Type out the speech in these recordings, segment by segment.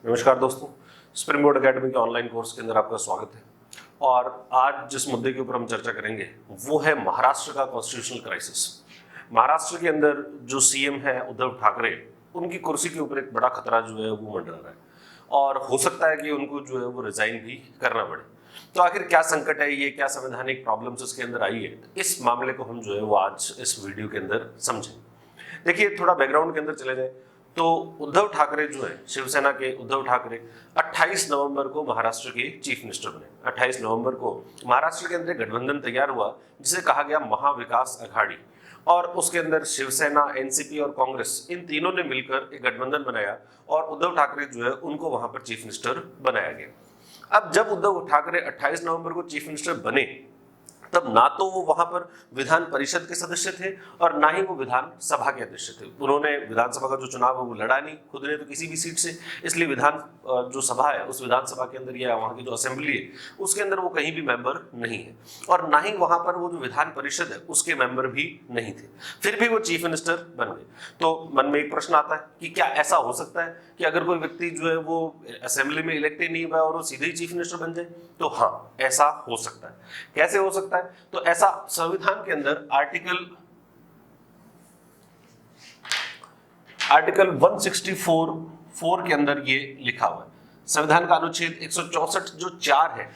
नमस्कार दोस्तों, spring board academy के ऑनलाइन कोर्स के अंदर आपका स्वागत है। और आज जिस मुद्दे के ऊपर हम चर्चा करेंगे वो है महाराष्ट्र का कॉन्स्टिट्यूशनल क्राइसिस। महाराष्ट्र के अंदर जो सीएम है उद्धव ठाकरे, उनकी कुर्सी के ऊपर एक बड़ा खतरा जो है वो मंडरा रहा है और हो सकता है कि उनको जो है वो रिजाइन भी करना पड़े। तो आखिर क्या संकट है ये, क्या संवैधानिक प्रॉब्लम्स इसके अंदर आई है, इस मामले को हम जो है वो आज इस वीडियो के अंदर समझें। देखिए, थोड़ा बैकग्राउंड के अंदर चले जाए तो उद्धव ठाकरे जो है, शिवसेना के उद्धव ठाकरे 28 नवंबर को महाराष्ट्र के चीफ मिनिस्टर बने। 28 नवंबर को महाराष्ट्र के अंदर गठबंधन तैयार हुआ जिसे कहा गया महाविकास अघाड़ी, और उसके अंदर शिवसेना, एनसीपी और कांग्रेस, इन तीनों ने मिलकर एक गठबंधन बनाया और उद्धव ठाकरे जो है उनको वहां पर चीफ मिनिस्टर बनाया गया। अब जब उद्धव ठाकरे 28 नवंबर को चीफ मिनिस्टर बने, तब ना तो वो वहां पर विधान परिषद के सदस्य थे और ना ही वो विधान सभा के अध्यक्ष थे। उन्होंने विधानसभा का जो चुनाव है वो लड़ा नहीं खुद ने तो किसी भी सीट से, इसलिए विधान जो सभा है उस विधानसभा के अंदर या वहां की जो असेंबली है उसके अंदर वो कहीं भी मेंबर नहीं है, और ना ही वहां पर वो जो विधान परिषद है उसके मेंबर भी नहीं थे। फिर भी वो चीफ मिनिस्टर बन गए। तो मन में एक प्रश्न आता है कि क्या ऐसा हो सकता है कि अगर कोई व्यक्ति जो है वो असेंबली में इलेक्ट ही नहीं हुआ और वो सीधे ही चीफ मिनिस्टर बन जाए? तो हाँ, ऐसा हो सकता है। कैसे हो सकता है? तो ऐसा संविधान के अंदर आर्टिकल 164 के अंदर ये लिखा हुआ है। संविधान का अनुच्छेद 164 जो 4 है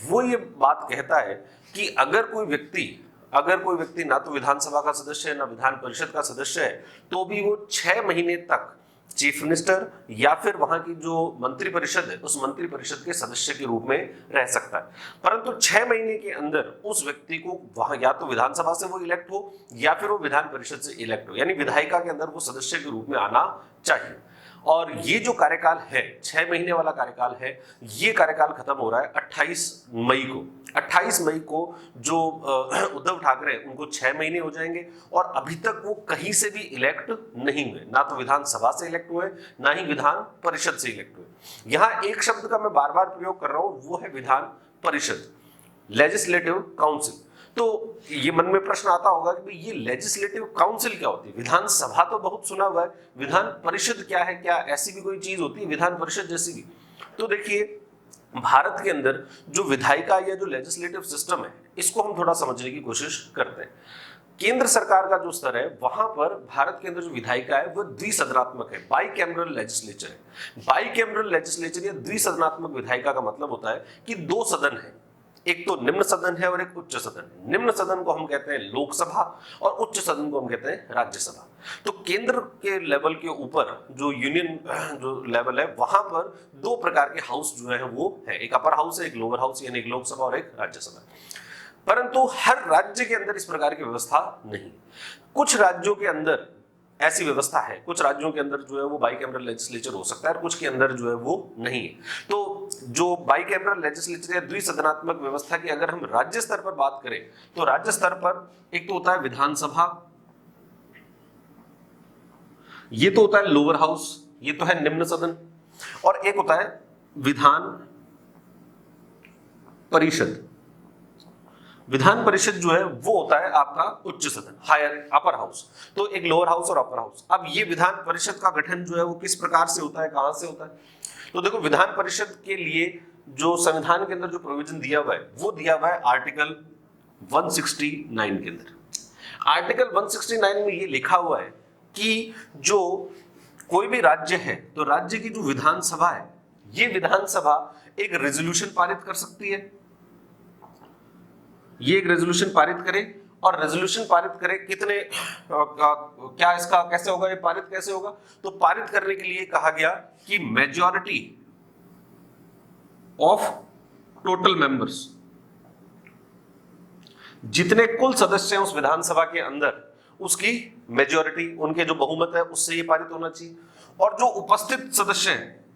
वो ये बात कहता है कि अगर कोई व्यक्ति ना तो विधानसभा का सदस्य है ना विधान परिषद का सदस्य है, तो भी वो 6 महीने तक चीफ मिनिस्टर या फिर वहां की जो मंत्री परिषद है उस मंत्री परिषद के सदस्य के रूप में रह सकता है। परंतु 6 महीने के अंदर उस व्यक्ति को वहां या तो विधानसभा से वो इलेक्ट हो या फिर वो विधान परिषद से इलेक्ट हो, यानी विधायिका के अंदर वो सदस्य के रूप में आना चाहिए। और ये जो कार्यकाल है, 6 महीने वाला कार्यकाल है, ये कार्यकाल खत्म हो रहा है 28 मई को। 28 मई को जो उद्धव ठाकरे उनको 6 महीने हो जाएंगे और अभी तक वो कहीं से भी इलेक्ट नहीं हुए, ना तो विधानसभा से इलेक्ट हुए ना ही विधान परिषद से इलेक्ट हुए। यहाँ एक शब्द का मैं बार बार प्रयोग कर रहा हूं, वो है विधान परिषद, लेजिस्लेटिव काउंसिल। तो ये मन में प्रश्न आता होगा कि भाई ये लेजिस्लेटिव काउंसिल क्या होती है? विधानसभा तो बहुत सुना हुआ है, विधान परिषद क्या है? क्या ऐसी भी कोई चीज होती है विधान परिषद जैसी भी? तो देखिए, भारत के अंदर जो विधायिका या जो लेजिस्लेटिव सिस्टम है इसको हम थोड़ा समझने की कोशिश करते हैं। केंद्र सरकार का जो स्तर है वहां पर भारत के अंदर जो विधायिका है वो द्विसदनात्मक है, बाइकैमरल लेजिस्लेचर है। बाइकैमरल लेजिस्लेचर या द्विसदनात्मक विधायिका का मतलब होता है कि 2 सदन है, एक तो निम्न सदन है और एक उच्च सदन है। निम्न सदन को हम कहते हैं लोकसभा और उच्च सदन को हम कहते हैं राज्यसभा। तो केंद्र के लेवल के ऊपर जो यूनियन जो लेवल है वहां पर 2 प्रकार के हाउस जो है वो है, एक अपर हाउस है, एक लोअर हाउस, यानी एक लोकसभा और एक राज्यसभा। परंतु हर राज्य के अंदर इस प्रकार की व्यवस्था नहीं। कुछ राज्यों के अंदर ऐसी व्यवस्था है, कुछ राज्यों के अंदर जो है वो बाइकैमरल लेजिस्लेचर हो सकता है और कुछ के अंदर जो है वो नहीं है। तो जो बाइकैमरल लेजिस्लेचर या द्विसदनात्मक व्यवस्था की अगर हम राज्य स्तर पर बात करें तो राज्य स्तर पर एक तो होता है विधानसभा, ये तो होता है लोअर हाउस, ये तो है निम्न सदन, और एक होता है विधान परिषद। विधान परिषद जो है वो होता है आपका उच्च सदन, हायर अपर हाउस। तो एक लोअर हाउस और अपर हाउस। अब ये विधान परिषद का गठन जो है वो किस प्रकार से होता है, कहां से होता है? तो देखो, विधान परिषद के लिए जो संविधान के अंदर जो प्रोविजन दिया हुआ है वो दिया हुआ है आर्टिकल 169 के अंदर। आर्टिकल 169 में ये लिखा हुआ है कि जो कोई भी राज्य है तो राज्य की जो विधानसभा है, ये विधानसभा एक रेजोल्यूशन पारित कर सकती है। ये एक रेजोल्यूशन पारित करे, और रेजोल्यूशन पारित करे कितने क्या इसका कैसे होगा, ये पारित कैसे होगा? तो पारित करने के लिए कहा गया कि मेजॉरिटी ऑफ टोटल मेंबर्स, जितने कुल सदस्य हैं उस विधानसभा के अंदर उसकी मेजॉरिटी, उनके जो बहुमत है उससे ये पारित होना चाहिए। और जो उपस्थित सदस्य हैं,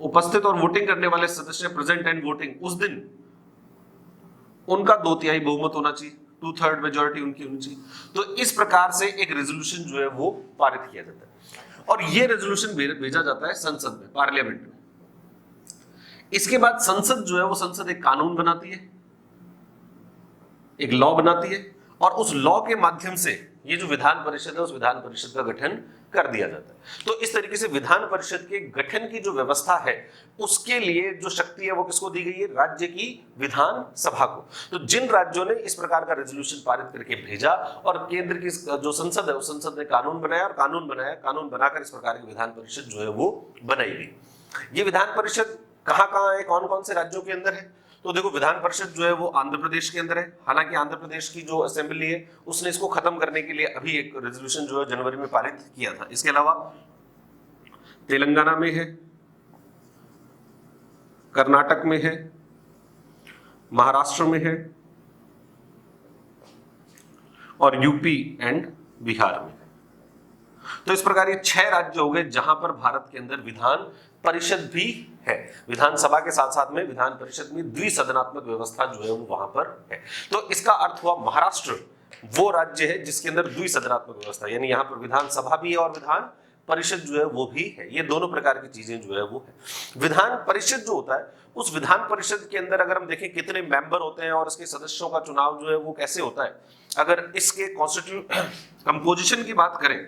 उपस्थित और वोटिंग करने वाले सदस्य, प्रेजेंट एंड वोटिंग, उस दिन उनका 2/3 बहुमत होना चाहिए, 2/3 मेजॉरिटी उनकी होनी चाहिए। तो इस प्रकार से एक रेजोल्यूशन जो है वो पारित किया जाता है और ये रेजोल्यूशन भेजा जाता है संसद में, पार्लियामेंट में। इसके बाद संसद जो है वो संसद एक कानून बनाती है, एक लॉ बनाती है, और उस लॉ के माध्यम से ये जो विधान परिषद है उस विधान परिषद का गठन कर दिया जाता है। तो इस तरीके से विधान परिषद के गठन की जो व्यवस्था है उसके लिए जो शक्ति है वो किसको दी गई है? राज्य की विधान सभा को। तो जिन राज्यों ने इस प्रकार का रेजोल्यूशन पारित करके भेजा और केंद्र की जो संसद है उस संसद ने कानून बनाया और कानून बनाकर इस प्रकार की विधान परिषद जो है वो बनाई गई। ये विधान परिषद कहां है, कौन कौन से राज्यों के अंदर है? तो देखो विधान परिषद जो है वो आंध्र प्रदेश के अंदर है। हालांकि आंध्र प्रदेश की जो असेंबली है उसने इसको खत्म करने के लिए अभी एक रेजोल्यूशन जो है जनवरी में पारित किया था। इसके अलावा तेलंगाना में है, कर्नाटक में है, महाराष्ट्र में है और यूपी एंड बिहार में। तो इस प्रकार ये 6 राज्य हो गए जहां पर भारत के अंदर विधान परिषद भी है। विधानसभा के साथ साथ में विधान परिषद में द्विसदनात्मक व्यवस्था जो है वो वहां पर है। तो इसका अर्थ हुआ महाराष्ट्र वो राज्य है जिसके अंदर द्विसदनात्मक व्यवस्था, यानी यहाँ पर विधानसभा भी है और विधान परिषद जो है वो भी है। ये दोनों प्रकार की चीजें जो है वो है। विधान परिषद जो होता है उस विधान परिषद के अंदर अगर हम देखें कितने मेंबर होते हैं और इसके सदस्यों का चुनाव जो है वो कैसे होता है, अगर इसके कॉन्स्टिट्यूट कंपोजिशन की बात करें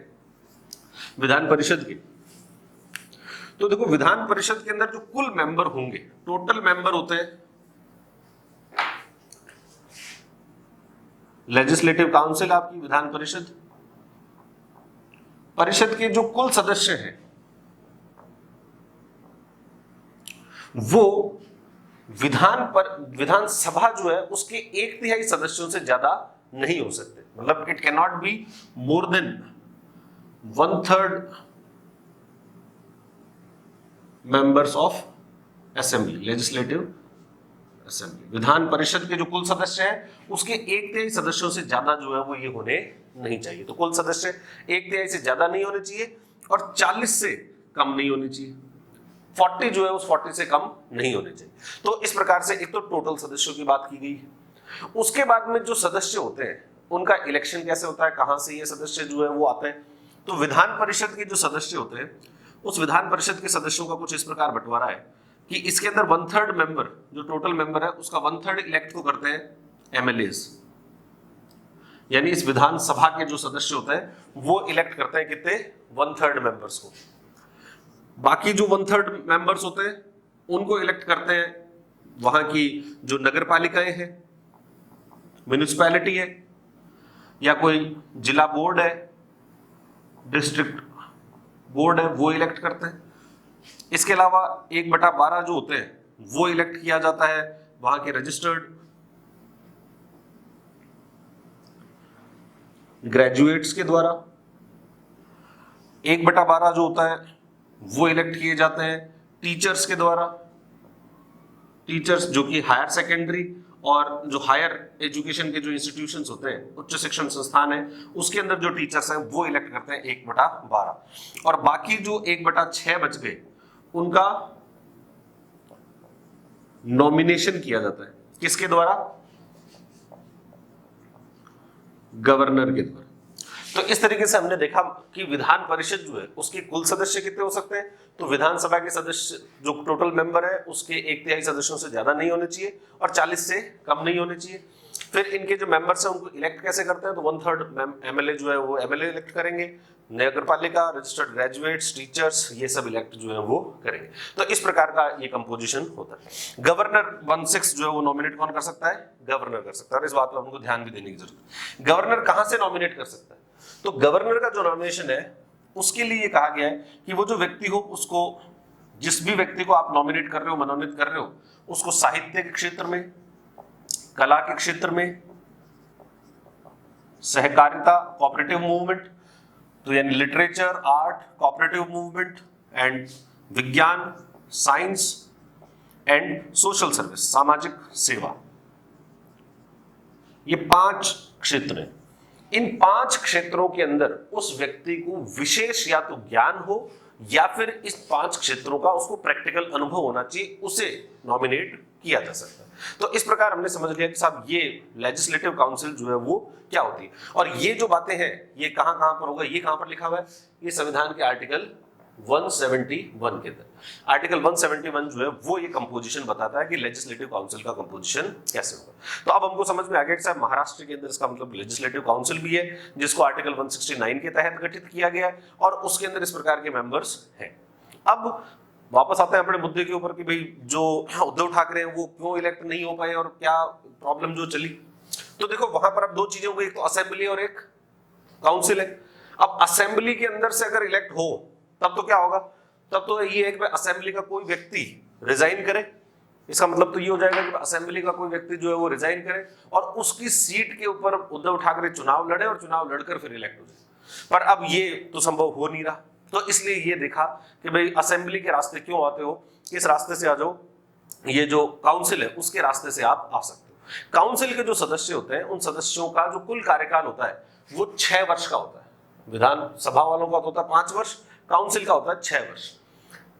विधान परिषद की, तो देखो विधान परिषद के अंदर जो कुल मेंबर होंगे, टोटल मेंबर होते हैं लेजिस्लेटिव काउंसिल आपकी विधान परिषद, परिषद के जो कुल सदस्य हैं वो विधानसभा जो है उसके 1/3 सदस्यों से ज्यादा नहीं हो सकते। मतलब it can not be more than 1/3 members of assembly, legislative assembly. Vidhan Parishad के जो कुल सदस्य हैं उसके 1/3 सदस्यों से ज्यादा जो है वो ये होने नहीं चाहिए। तो कुल सदस्य 1/3 से ज्यादा नहीं होने चाहिए और 40 से कम नहीं होने चाहिए। 40 जो है उस 40 से कम नहीं होने चाहिए। तो इस प्रकार से एक तो टोटल सदस्यों की बात की गई है। उसके बाद में जो सदस्य होते हैं उनका इलेक्शन कैसे होता है, कहां से ये सदस्य जो है वो आते हैं। तो विधान परिषद के जो सदस्य होते हैं उस विधान परिषद के सदस्यों का कुछ इस प्रकार बंटवारा है कि इसके अंदर 1/3 मेंबर, जो टोटल मेंबर है उसका 1/3 इलेक्ट को करते हैं एमएलएस, यानी इस विधानसभा के जो सदस्य होते हैं वो इलेक्ट करते हैं कितने, 1/3 मेंबर्स को। बाकी जो 1/3 मेंबर्स होते हैं उनको इलेक्ट करते हैं वहां की जो नगर पालिकाएं हैं, म्युनिसिपैलिटी है या कोई जिला बोर्ड है, डिस्ट्रिक्ट बोर्ड है, वो इलेक्ट करते हैं। इसके अलावा 1/12 जो होते हैं वो इलेक्ट किया जाता है वहां के रजिस्टर्ड ग्रेजुएट्स के द्वारा। 1/12 जो होता है वो इलेक्ट किए जाते हैं टीचर्स के द्वारा। टीचर्स जो कि हायर सेकेंडरी और जो हायर एजुकेशन के जो इंस्टीट्यूशंस होते हैं, उच्च शिक्षण संस्थान है, उसके अंदर जो टीचर्स हैं वो इलेक्ट करते हैं 1/12। और बाकी जो 1/6 बच गए उनका नॉमिनेशन किया जाता है किसके द्वारा, गवर्नर के द्वारा। तो इस तरीके से हमने देखा कि विधान परिषद जो है उसके कुल सदस्य कितने हो सकते हैं, तो विधानसभा के सदस्य जो टोटल मेंबर है उसके 1/3 सदस्यों से ज्यादा नहीं होने चाहिए और 40 से कम नहीं होने चाहिए। फिर इनके जो मेंबर्स हैं उनको इलेक्ट कैसे करते हैं, तो 1/3 एमएलए जो है वो एमएलए इलेक्ट करेंगे, नगर पालिका, रजिस्टर्ड ग्रेजुएट्स, टीचर्स, ये सब इलेक्ट जो है वो करेंगे। तो इस प्रकार का ये कंपोजिशन होता है। गवर्नर 1/6 जो है वो नॉमिनेट कौन कर सकता है, गवर्नर कर सकता है। और इस बात पर हमको ध्यान भी देने की जरूरत है। गवर्नर कहां से नॉमिनेट कर सकता है, तो गवर्नर का जो नॉमिनेशन है उसके लिए कहा गया है कि वो जो व्यक्ति हो उसको, जिस भी व्यक्ति को आप नॉमिनेट कर रहे हो, मनोनीत कर रहे हो, उसको साहित्य के क्षेत्र में, कला के क्षेत्र में, सहकारिता, कोऑपरेटिव मूवमेंट, तो यानी literature, art, cooperative movement and विज्ञान, साइंस एंड सोशल सर्विस, सामाजिक सेवा, ये 5 क्षेत्र हैं। इन 5 क्षेत्रों के अंदर उस व्यक्ति को विशेष या तो ज्ञान हो या फिर इस 5 क्षेत्रों का उसको प्रैक्टिकल अनुभव होना चाहिए, उसे नॉमिनेट किया जा सकता है। तो इस प्रकार हमने समझ लिया कि साहब ये लेजिस्लेटिव काउंसिल जो है वो क्या होती है। और ये जो बातें हैं ये कहां पर होगा, ये कहां पर लिखा हुआ है, ये संविधान के आर्टिकल 171 के अंदर। आर्टिकल 171 जो है वो ये कंपोजिशन बताता है कि लेजिस्लेटिव काउंसिल का कंपोजिशन कैसे होगा। तो अब हमको समझ में आ गया कि साहब महाराष्ट्र के अंदर इसका मतलब लेजिस्लेटिव काउंसिल भी है, जिसको आर्टिकल 169 के तहत गठित किया गया है और उसके अंदर इस प्रकार के मेंबर्स हैं। अब वापस आते हैं अपने मुद्दे के ऊपर कि भाई जो उद्धव ठाकरे हैं वो क्यों इलेक्ट नहीं हो पाए और क्या प्रॉब्लम जो चली। तो देखो वहां पर अब दो चीजें हो गई, एक तो असेंबली और एक काउंसिल है। अब असेंबली के अंदर से अगर इलेक्ट हो तब तो क्या होगा, तब तो ये है कि असेंबली का कोई व्यक्ति रिजाइन करे। इसका मतलब तो ये हो जाएगा कि असेंबली का कोई व्यक्ति जो है वो रिजाइन करे और उसकी सीट के ऊपर उद्धव ठाकरे चुनाव लड़े और चुनाव लड़कर फिर इलेक्ट हो जाए। पर अब ये तो संभव हो नहीं रहा, तो इसलिए ये देखा कि भाई असेंबली के रास्ते क्यों आते हो, इस रास्ते से आ जाओ, ये जो काउंसिल है उसके रास्ते से आप आ सकते हो। काउंसिल के जो सदस्य होते हैं उन सदस्यों का जो कुल कार्यकाल होता है वो 6 वर्ष का होता है। विधानसभा वालों का होता है 5 वर्ष, काउंसिल का होता है 6 वर्ष।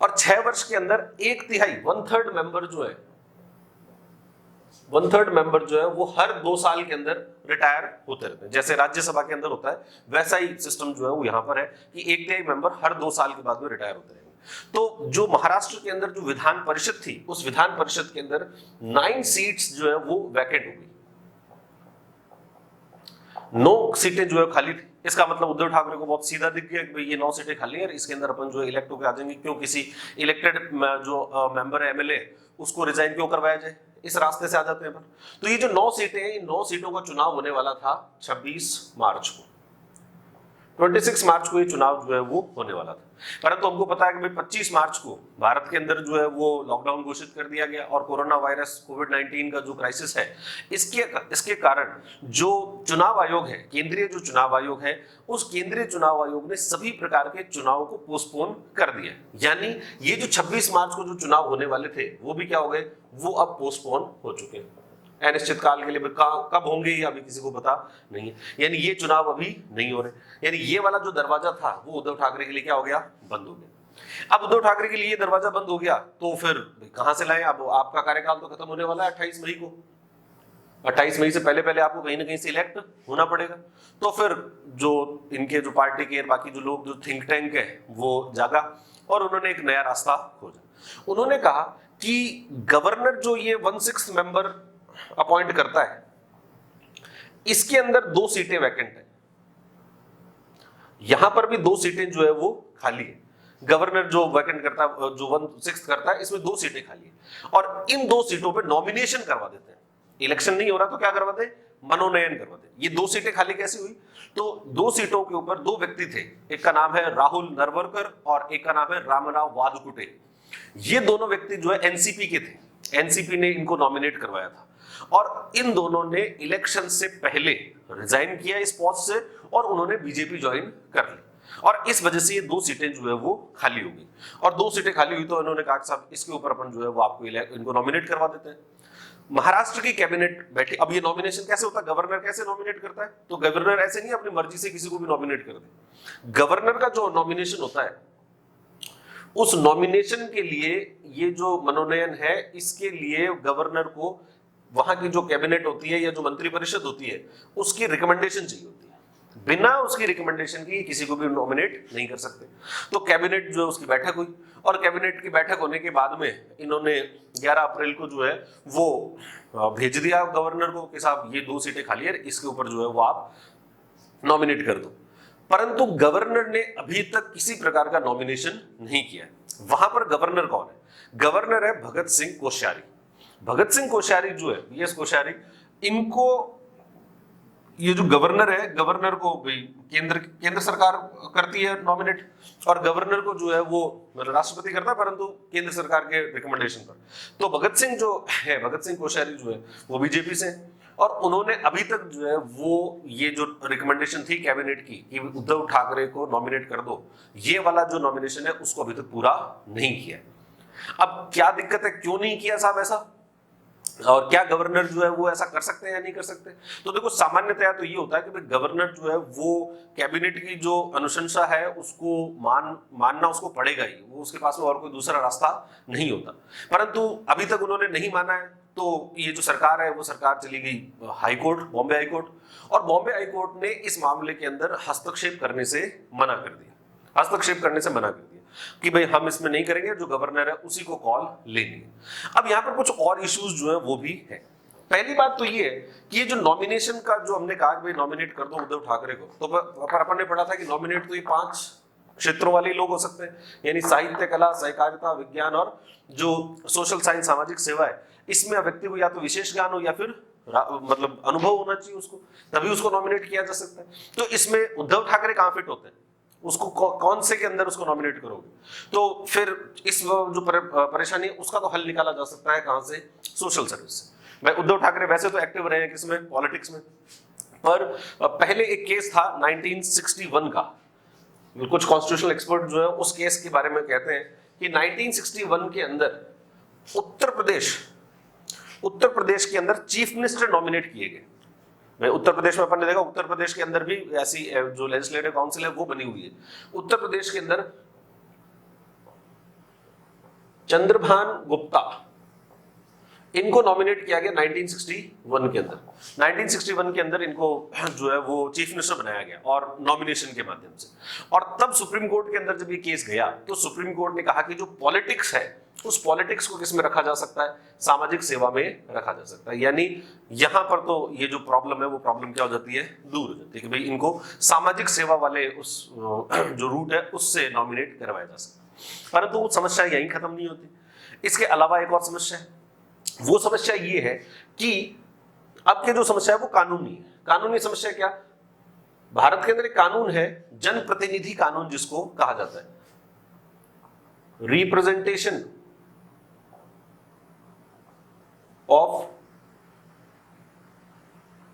और 6 वर्ष के अंदर 1/3 1/3 मेंबर जो है 1/3 मेंबर जो है वो हर 2 साल के अंदर रिटायर होते रहते हैं। जैसे राज्यसभा के अंदर होता है वैसा ही सिस्टम जो है वो यहाँ पर है कि 1/3 मेंबर हर 2 साल के बाद में रिटायर होते रहेंगे। तो जो महाराष्ट्र के अंदर जो विधान परिषद थी उस विधान परिषद के अंदर 9 सीट्स जो है वो वैकेंट हो गई, 9 सीटें जो है खाली थी। इसका मतलब उद्धव ठाकरे को बहुत सीधा दिख गया कि भाई ये 9 सीटें खाली है, इसके अंदर अपन जो इलेक्ट होकर आ जाएंगे, क्यों किसी इलेक्टेड जो मेंबर है एमएलए उसको रिजाइन क्यों करवाया जाए, इस रास्ते से आ जाते हैं अपन। तो ये जो 9 सीटें हैं, इन 9 सीटों का चुनाव होने वाला था 26 मार्च को, 26 मार्च को ये चुनाव जो है वो होने वाला था। परंतु हमको पता है कि भाई 25 मार्च को भारत के अंदर जो है वो लॉकडाउन घोषित कर दिया गया और कोरोना वायरस कोविड-19 का जो क्राइसिस है इसके कारण जो चुनाव आयोग है, केंद्रीय जो चुनाव आयोग है, उस केंद्रीय चुनाव आयोग ने सभी प्रकार के चुनाव को पोस्टपोन कर दिया। यानी ये जो 26 मार्च को जो चुनाव होने वाले थे वो भी क्या हो गए, वो अब पोस्टपोन हो चुके हैं अनिश्चित काल के लिए। कब होंगे ये अभी किसी को पता नहीं है, यानी ये चुनाव अभी नहीं हो रहे। यानी ये वाला जो दरवाजा था वो उद्धव ठाकरे के लिए क्या हो गया, बंद हो गया। अब उद्धव ठाकरे के लिए ये दरवाजा बंद हो गया तो फिर कहां से लाएं, अब आपका कार्यकाल तो खत्म होने वाला है 28 मई को। 28 मई से पहले पहले आपको कहीं ना कहीं से इलेक्ट होना पड़ेगा। तो फिर जो इनके जो पार्टी के बाकी जो लोग, जो थिंक टैंक है, वो जागा और उन्होंने एक नया रास्ता खोजा। उन्होंने कहा कि गवर्नर जो ये 1/6 मेंबर अपॉइंट करता है, इसके अंदर 2 सीटें वैकेंट है, यहां पर भी 2 सीटें जो है वो खाली है। गवर्नर जो वैकेंट करता है, जो 1/6 करता है, इसमें 2 सीटें खाली है और इन 2 सीटों पे नॉमिनेशन करवा देते हैं। इलेक्शन नहीं हो रहा तो क्या करवाते हैं, मनोनयन करवाते। ये 2 सीटें खाली कैसी हुई, तो 2 सीटों के ऊपर 2 व्यक्ति थे, एक का नाम है राहुल नरवरकर और एक का नाम है रामराव वादकुटे। ये दोनों व्यक्ति जो है एनसीपी के थे, एनसीपी ने इनको नॉमिनेट करवाया था और इन दोनों ने इलेक्शन से पहले रिजाइन किया इस पोस्ट से और उन्होंने बीजेपी ज्वाइन कर ली और इस वजह से ये 2 सीटें जो है वो खाली हो गई। और 2 सीटें खाली हुई तो इन्होंने कहा साहब इसके ऊपर अपन जो है वो आपको इनको नॉमिनेट करवा देते हैं। महाराष्ट्र की कैबिनेट बैठी। अब ये नॉमिनेशन कैसे होता है, गवर्नर कैसे नॉमिनेट करता है, तो गवर्नर ऐसे नहीं अपनी मर्जी से किसी को भी नॉमिनेट कर दे। गवर्नर का जो नॉमिनेशन होता है, उस नॉमिनेशन के लिए ये जो मनोनयन है, इसके लिए गवर्नर को वहां की जो कैबिनेट होती है या जो मंत्रिपरिषद होती है उसकी रिकमेंडेशन चाहिए होती है। बिना उसकी रिकमेंडेशन की किसी को भी नॉमिनेट नहीं कर सकते। तो कैबिनेट जो है उसकी बैठक हुई और कैबिनेट की बैठक होने के बाद में इन्होंने 11 अप्रैल को जो है वो भेज दिया गवर्नर को कि साहब ये 2 सीटें खाली है, इसके ऊपर जो है वो आप नॉमिनेट कर दो। परंतु गवर्नर ने अभी तक किसी प्रकार का नॉमिनेशन नहीं किया है। वहां पर गवर्नर कौन है, गवर्नर है भगत सिंह कोश्यारी। भगत सिंह कोश्यारी जो है, बीएस कोश्यारी, इनको ये जो गवर्नर है, गवर्नर को केंद्र सरकार करती है नॉमिनेट और गवर्नर को जो है वो राष्ट्रपति करता है, परंतु केंद्र सरकार के रिकमेंडेशन पर। तो भगत सिंह जो है, भगत सिंह कोश्यारी जो है वो बीजेपी से और उन्होंने अभी तक जो है वो ये जो रिकमेंडेशन थी कैबिनेट की कि उद्धव ठाकरे को नॉमिनेट कर दो, ये वाला जो नॉमिनेशन है उसको अभी तक पूरा नहीं किया। अब क्या दिक्कत है, क्यों नहीं किया साहब ऐसा, और क्या गवर्नर जो है वो ऐसा कर सकते हैं या नहीं कर सकते। तो देखो सामान्यतया तो ये होता है कि गवर्नर जो है वो कैबिनेट की जो अनुशंसा है उसको मानना उसको पड़ेगा ही, वो उसके पास में और कोई दूसरा रास्ता नहीं होता। परंतु अभी तक उन्होंने नहीं माना है, तो ये जो सरकार है वो सरकार चली गई हाईकोर्ट, बॉम्बे हाईकोर्ट, और बॉम्बे हाईकोर्ट ने इस मामले के अंदर हस्तक्षेप करने से मना कर दिया, हस्तक्षेप करने से मना कर दिया। कि भाई हम इसमें नहीं करेंगे, जो गवर्नर है उसी को कॉल लेनी है। अब यहाँ पर कुछ और इश्यूज जो है वो भी है। पहली बात तो ये है कि ये जो नॉमिनेशन का जो हमने कहा कि भाई नॉमिनेट कर दो उद्धव ठाकरे को, तो पर अपन ने पढ़ा था कि नॉमिनेट तो ये 5 क्षेत्रों वाले लोग हो सकते हैं, यानी साहित्य, कला, सहकारिता, विज्ञान और जो सोशल साइंस, सामाजिक सेवा है, इसमें व्यक्ति को या तो विशेष ज्ञान हो या फिर मतलब अनुभव होना चाहिए उसको, तभी उसको नॉमिनेट किया जा सकता है। तो इसमें उद्धव ठाकरे कहां फिट होते हैं, उसको कौन से के अंदर उसको नॉमिनेट करोगे? तो फिर इस जो परेशानी है उसका तो हल निकाला जा सकता है कहां से? सोशल सर्विस से। भाई उद्धव ठाकरे वैसे तो एक्टिव रहे हैं किसमें? पॉलिटिक्स में। पर पहले एक केस था 1961 का, कुछ कॉन्स्टिट्यूशनल एक्सपर्ट जो है उस केस के बारे में कहते हैं कि 1961 के अंदर उत्तर प्रदेश के अंदर चीफ मिनिस्टर नॉमिनेट किए गए। मैं उत्तर प्रदेश में अपन ने देखा, उत्तर प्रदेश के अंदर भी ऐसी जो लेजिस्लेटिव काउंसिल है वो बनी हुई है। उत्तर प्रदेश के अंदर चंद्रभान गुप्ता, इनको नॉमिनेट किया गया 1961 के अंदर। 1961 के अंदर इनको जो है वो चीफ मिनिस्टर बनाया गया और नॉमिनेशन के माध्यम से। और तब सुप्रीम कोर्ट के अंदर जब ये केस गया तो सुप्रीम कोर्ट ने कहा कि जो पॉलिटिक्स है उस पॉलिटिक्स को किस में रखा जा सकता है? सामाजिक सेवा में रखा जा सकता है। यानी यहां पर तो ये जो प्रॉब्लम है वो प्रॉब्लम क्या हो जाती है? दूर हो जाती है कि भाई इनको सामाजिक सेवा वाले उस जो रूट है उससे नॉमिनेट करवाया जा सकता है। परंतु वो समस्या यहीं खत्म नहीं होती। इसके अलावा एक और समस्या है, वो समस्या ये है कि अब की जो समस्या है वो कानूनी है। कानूनी समस्या क्या? भारत के अंदर एक कानून है, जनप्रतिनिधि कानून जिसको कहा जाता है, रिप्रेजेंटेशन ऑफ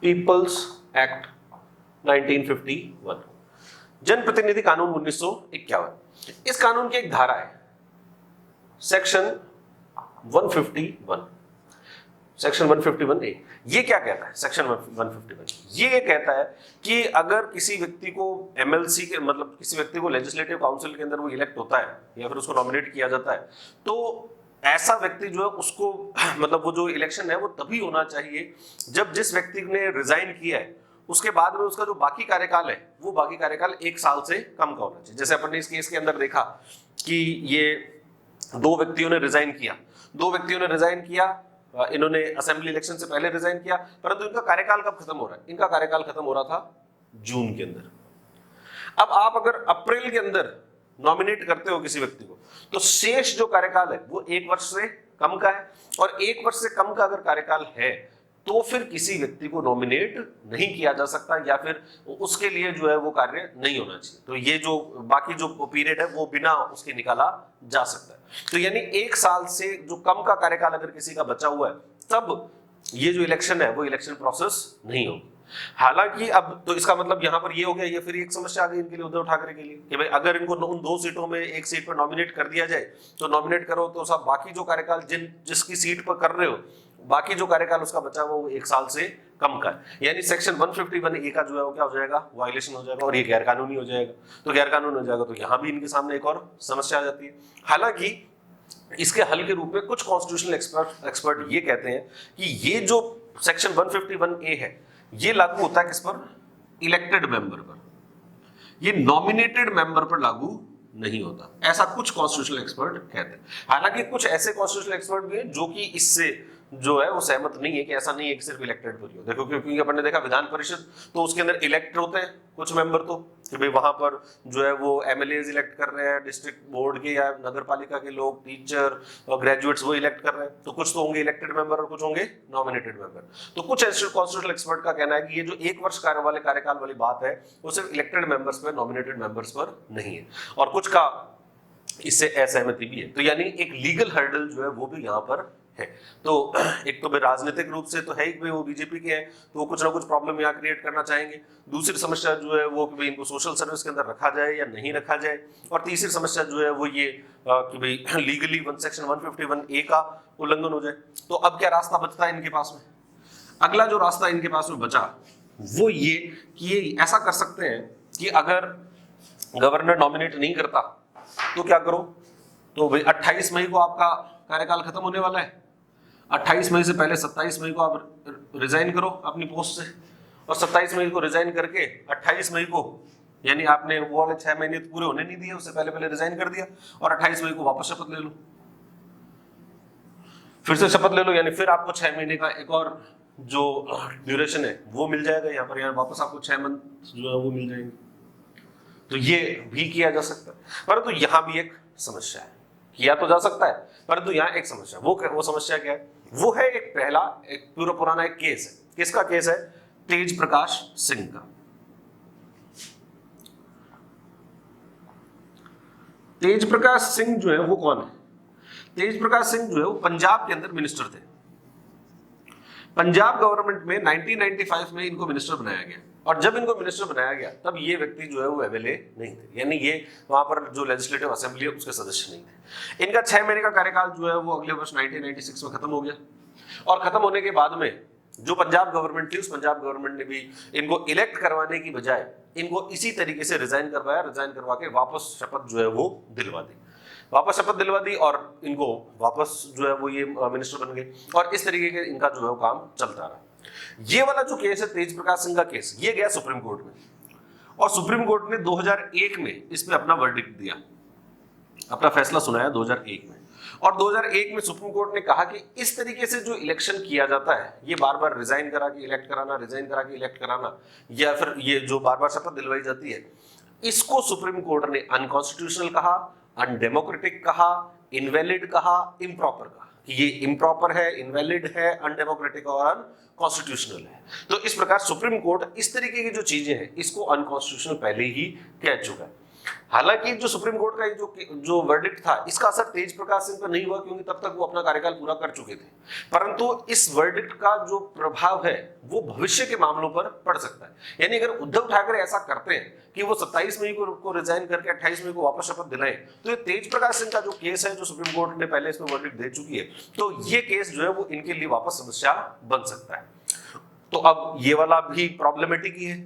पीपल्स एक्ट 1951, जनप्रतिनिधि कानून 1951। इस कानून की एक धारा है सेक्शन 151, सेक्शन 151A। ये क्या कहता है? सेक्शन 151 ये कहता है कि अगर किसी व्यक्ति को एमएलसी के मतलब किसी व्यक्ति को लेजिस्लेटिव काउंसिल के अंदर वो इलेक्ट होता है या फिर उसको नॉमिनेट किया जाता है, तो ऐसा व्यक्ति जो है उसको मतलब वो जो इलेक्शन है वो तभी होना चाहिए जब जिस व्यक्ति ने रिजाइन किया है उसके बाद में उसका जो बाकी कार्यकाल है वो बाकी कार्यकाल 1 साल से कम का होना चाहिए। जैसे अपन ने इस केस के अंदर देखा कि ये 2 व्यक्तियों ने रिजाइन किया, इन्होंने असेंबली इलेक्शन से पहले रिजाइन किया, परंतु इनका कार्यकाल कब खत्म हो रहा है? इनका कार्यकाल खत्म हो रहा था जून के अंदर। अब आप अगर अप्रैल के अंदर नॉमिनेट करते हो किसी व्यक्ति को, तो शेष जो कार्यकाल है वो 1 वर्ष से कम का है, और 1 वर्ष से कम का अगर कार्यकाल है तो फिर किसी व्यक्ति को नॉमिनेट नहीं किया जा सकता या फिर उसके लिए जो है वो कार्य नहीं होना चाहिए। तो ये जो बाकी जो पीरियड है वो बिना उसके निकाला जा सकता है। तो यानी 1 साल से जो कम का कार्यकाल अगर किसी का बचा हुआ है तब ये जो इलेक्शन है वो इलेक्शन प्रोसेस नहीं होगी। हालांकि अब तो इसका मतलब यहाँ पर ये हो गया, ये फिर एक समस्या आ गई इनके लिए, उद्धव ठाकरे के लिए, कि भाई अगर इनको उन 2 सीटों में 1 सीट पर नॉमिनेट कर दिया जाए तो नॉमिनेट करो तो सब बाकी जो कार्यकाल जिसकी सीट पर कर रहे हो बाकी जो कार्यकाल उसका बचा हुआ वो 1 साल से कम का है। यानी सेक्शन 151A का जो है वो क्या हो जाएगा? वायलेशन हो जाएगा और ये गैर कानूनी हो जाएगा। तो गैर कानूनी हो जाएगा तो यहाँ भी इनके सामने एक और समस्या आ जाती है। हालांकि इसके हल के रूप में कुछ कॉन्स्टिट्यूशनल एक्सपर्ट ये कहते हैं कि ये जो सेक्शन 151A है ये लागू होता है किस पर? इलेक्टेड मेंबर पर, ये नॉमिनेटेड मेंबर पर लागू नहीं होता, ऐसा कुछ कॉन्स्टिट्यूशनल एक्सपर्ट कहते हैं। हालांकि कुछ ऐसे कॉन्स्टिट्यूशनल एक्सपर्ट भी हैं जो कि इससे जो है वो सहमत नहीं है कि ऐसा नहीं है कि सिर्फ इलेक्टेड पर ही हो। देखो क्योंकि अपन ने देखा विधान परिषद तो उसके अंदर इलेक्ट होते हैं कुछ मेंबर, तो कि भाई वहां पर जो है वो एमएलएज इलेक्ट कर रहे हैं, डिस्ट्रिक्ट बोर्ड के या नगर पालिका के लोग, टीचर और ग्रेजुएट्स वो इलेक्ट कर रहे हैं। तो कुछ तो होंगे इलेक्टेड मेंबर और कुछ होंगे नॉमिनेटेड मेंबर। तो कुछ कॉन्स्टिट्यूशनल एक्सपर्ट का कहना है कि ये जो 1 वर्ष वाले कार्यकाल वाली बात है वो सिर्फ इलेक्टेड मेंबर्स पर, नॉमिनेटेड मेंबर्स पर नहीं है। और कुछ का इससे असहमति भी है। तो यानी एक लीगल हर्डल जो है वो भी यहाँ पर है। तो एक तो राजनीतिक रूप से तो है ही, वो बीजेपी के हैं तो वो कुछ ना कुछ प्रॉब्लम यहाँ क्रिएट करना चाहेंगे। दूसरी समस्या जो है वो कि भाई इनको सोशल सर्विस के अंदर रखा जाए या नहीं रखा जाए। और तीसरी समस्या जो है वो ये कि भाई लीगली सेक्शन 151A का उल्लंघन हो जाए। तो अब क्या रास्ता बचता है इनके पास में? अगला जो रास्ता इनके पास में बचा वो ये कि ये ऐसा कर सकते हैं कि अगर गवर्नर नॉमिनेट नहीं करता तो क्या करो? तो भाई 28 मई को आपका कार्यकाल खत्म होने वाला है, 28 मई से पहले 27 मई को आप रिजाइन करो अपनी पोस्ट से, और 27 मई को रिजाइन करके 28 मई को यानी आपने वो वाले 6 महीने तो पूरे होने नहीं दिए, उससे पहले पहले रिजाइन कर दिया और 28 मई को वापस शपथ ले लो, फिर से शपथ ले लो, यानी फिर आपको 6 महीने का एक और जो ड्यूरेशन है वो मिल जाएगा यहाँ पर, यहाँ वापस आपको 6 मंथ जो है वो मिल जाएंगे। तो ये भी किया जा सकता है, परंतु यहाँ भी एक समस्या है, किया तो जा सकता है परंतु यहाँ एक समस्या, वो समस्या क्या है? वो है एक पहला एक पूरा पुराना एक केस है। किसका केस है? तेज प्रकाश सिंह का। तेज प्रकाश सिंह जो है वो कौन है? तेज प्रकाश सिंह जो है वो पंजाब के अंदर मिनिस्टर थे। पंजाब गवर्नमेंट में 1995 में इनको मिनिस्टर बनाया गया, और जब इनको मिनिस्टर बनाया गया तब ये व्यक्ति जो है वो एमएलए नहीं थे, यानी ये वहां पर जो लेजिस्लेटिव असेंबली है उसके सदस्य नहीं थे। इनका 6 महीने का कार्यकाल जो है वो अगले वर्ष 1996 में खत्म हो गया, और खत्म होने के बाद में जो पंजाब गवर्नमेंट थी उस पंजाब गवर्नमेंट ने भी इनको इलेक्ट करवाने की बजाय इनको इसी तरीके से रिजाइन करवाया, रिजाइन करवा के वापस शपथ जो है वो दिलवा दी, वापस शपथ दिलवा दी और इनको वापस जो है वो ये मिनिस्टर बन गए, और इस तरीके के इनका जो है वो काम चलता रहा। ये वाला जो केस है तेज प्रकाश सिंह का केस, ये गया सुप्रीम कोर्ट में, और सुप्रीम कोर्ट ने 2001 में इसमें अपना वर्डिक्ट दिया, अपना फैसला सुनाया 2001 में। और 2001 में सुप्रीम कोर्ट ने कहा कि इस तरीके से जो इलेक्शन किया जाता है, ये बार बार रिजाइन करा के इलेक्ट कराना, रिजाइन करा के इलेक्ट कराना, या फिर ये जो बार बार शपथ दिलवाई जाती है, इसको सुप्रीम कोर्ट ने अनकॉन्स्टिट्यूशनल कहा, अनडेमोक्रेटिक कहा, इनवैलिड कहा, इम्प्रॉपर कहा, कि ये इम्प्रॉपर है, इनवैलिड है, अनडेमोक्रेटिक और अनकॉन्स्टिट्यूशनल है। तो इस प्रकार सुप्रीम कोर्ट इस तरीके की जो चीजें हैं इसको अनकॉन्स्टिट्यूशनल पहले ही कह चुका है। हालांकि जो सुप्रीम कोर्ट का जो वर्डिक्ट था इसका असर तेज प्रकाश सिंह पर नहीं हुआ, क्योंकि तब तक वो अपना कार्यकाल पूरा कर चुके थे, परंतु इस वर्डिक्ट का जो प्रभाव है वो भविष्य के मामलों पर पड़ सकता है। यानी अगर उद्धव ठाकरे ऐसा करते हैं कि वो 27 मई को रिजाइन करके 28 मई को वापस शपथ दिलाएं, तो ये तेज प्रकाश सिंह का जो केस है जो सुप्रीम कोर्ट ने पहले इसमें वर्डिक्ट दे चुकी है, तो ये केस जो है वो इनके लिए वापस समस्या बन सकता है। तो अब ये वाला भी प्रॉब्लमेटिक ही है।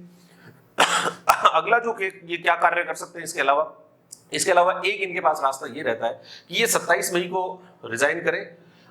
अगला जो ये क्या कार्य कर सकते हैं इसके अलावा एक इनके पास रास्ता ये रहता है कि ये 27 मई को रिजाइन करें,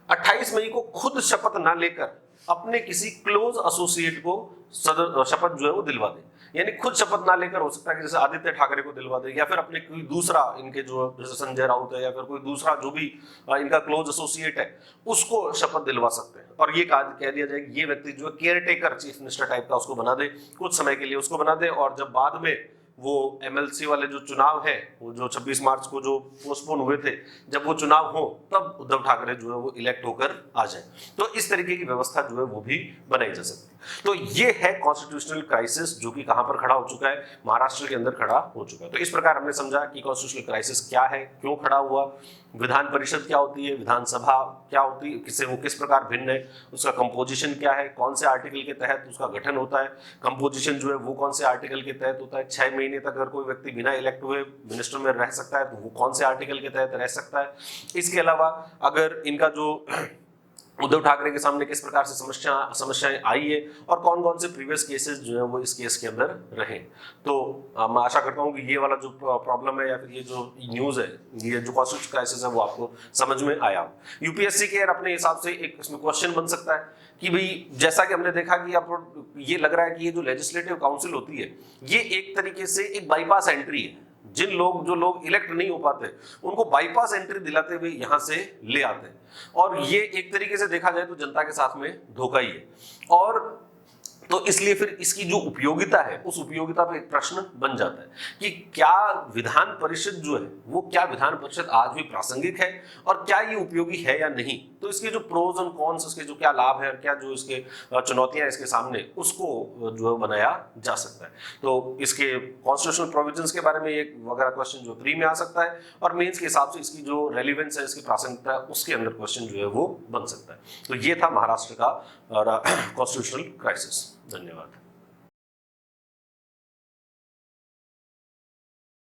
28 मई को खुद शपथ ना लेकर अपने किसी क्लोज एसोसिएट को शपथ जो है वो दिलवा दे। यानी खुद शपथ ना लेकर, हो सकता है कि जैसे आदित्य ठाकरे को दिलवा दे, या फिर अपने कोई दूसरा इनके जो जैसे संजय राउत है या फिर कोई दूसरा जो भी इनका क्लोज एसोसिएट है उसको शपथ दिलवा सकते हैं। और ये कह दिया जाए कि ये व्यक्ति जो है care taker chief minister type का उसको बना दे, कुछ समय के लिए उसको बना दे, और जब बाद में वो एमएलसी वाले जो चुनाव है वो जो 26 मार्च को जो पोस्टपोन हुए थे, जब वो चुनाव हो तब उद्धव ठाकरे जो है वो इलेक्ट होकर आ जाए। तो इस तरीके की व्यवस्था जो है वो भी बनाई जा सकती है। तो ये है कॉन्स्टिट्यूशनल क्राइसिस जो कि कहां पर खड़ा हो चुका है, महाराष्ट्र के अंदर खड़ा हो चुका है। तो इस प्रकार हमने समझा कि कॉन्स्टिट्यूशनल क्राइसिस क्या है, क्यों खड़ा हुआ, विधान परिषद क्या होती है, विधानसभा क्या होती है, किससे वो किस प्रकार भिन्न है, उसका कंपोजिशन क्या है, कौन से आर्टिकल के तहत उसका गठन होता है, कंपोजिशन जो है वो कौन से आर्टिकल के तहत होता है, 6 महीने तक अगर कोई व्यक्ति बिना इलेक्ट हुए मिनिस्टर में रह सकता है तो वो कौन से आर्टिकल के तहत रह सकता है। इसके अलावा अगर इनका जो उद्धव ठाकरे के सामने किस प्रकार से समस्याएं आई है और कौन कौन से प्रीवियस केसेस जो है वो इस केस के अंदर रहे। तो मैं आशा करता हूँ कि ये वाला जो प्रॉब्लम है या फिर ये जो न्यूज़ है, ये जो कॉन्स्टिट्यूशनल क्राइसिस है वो आपको समझ में आया। यूपीएससी के अपने हिसाब से एक इसमें क्वेश्चन बन सकता है कि भाई जैसा कि हमने देखा कि आप ये लग रहा है कि ये जो लेजिस्लेटिव काउंसिल होती है ये एक तरीके से एक बाईपास एंट्री है, जो लोग इलेक्ट नहीं हो पाते उनको बाईपास एंट्री दिलाते हुए यहां से ले आते हैं, और ये एक तरीके से देखा जाए तो जनता के साथ में धोखा ही है। और तो इसलिए फिर इसकी जो उपयोगिता है उस उपयोगिता पे एक प्रश्न बन जाता है कि क्या विधान परिषद जो है वो क्या विधान परिषद आज भी प्रासंगिक है और क्या ये उपयोगी है या नहीं। तो इसके जो प्रोज और कॉन्स, इसके जो क्या लाभ है और क्या जो इसके चुनौतियां इसके सामने, उसको जो है बनाया जा सकता है। तो इसके कॉन्स्टिट्यूशनल प्रोविजंस के बारे में एक वगैरह क्वेश्चन जो प्री में आ सकता है, और मेंस के हिसाब से इसकी जो रेलिवेंस है, इसकी प्रासंगिकता है, उसके अंदर क्वेश्चन जो है वो बन सकता है। तो ये था महाराष्ट्र का कॉन्स्टिट्यूशनल क्राइसिस। धन्यवाद।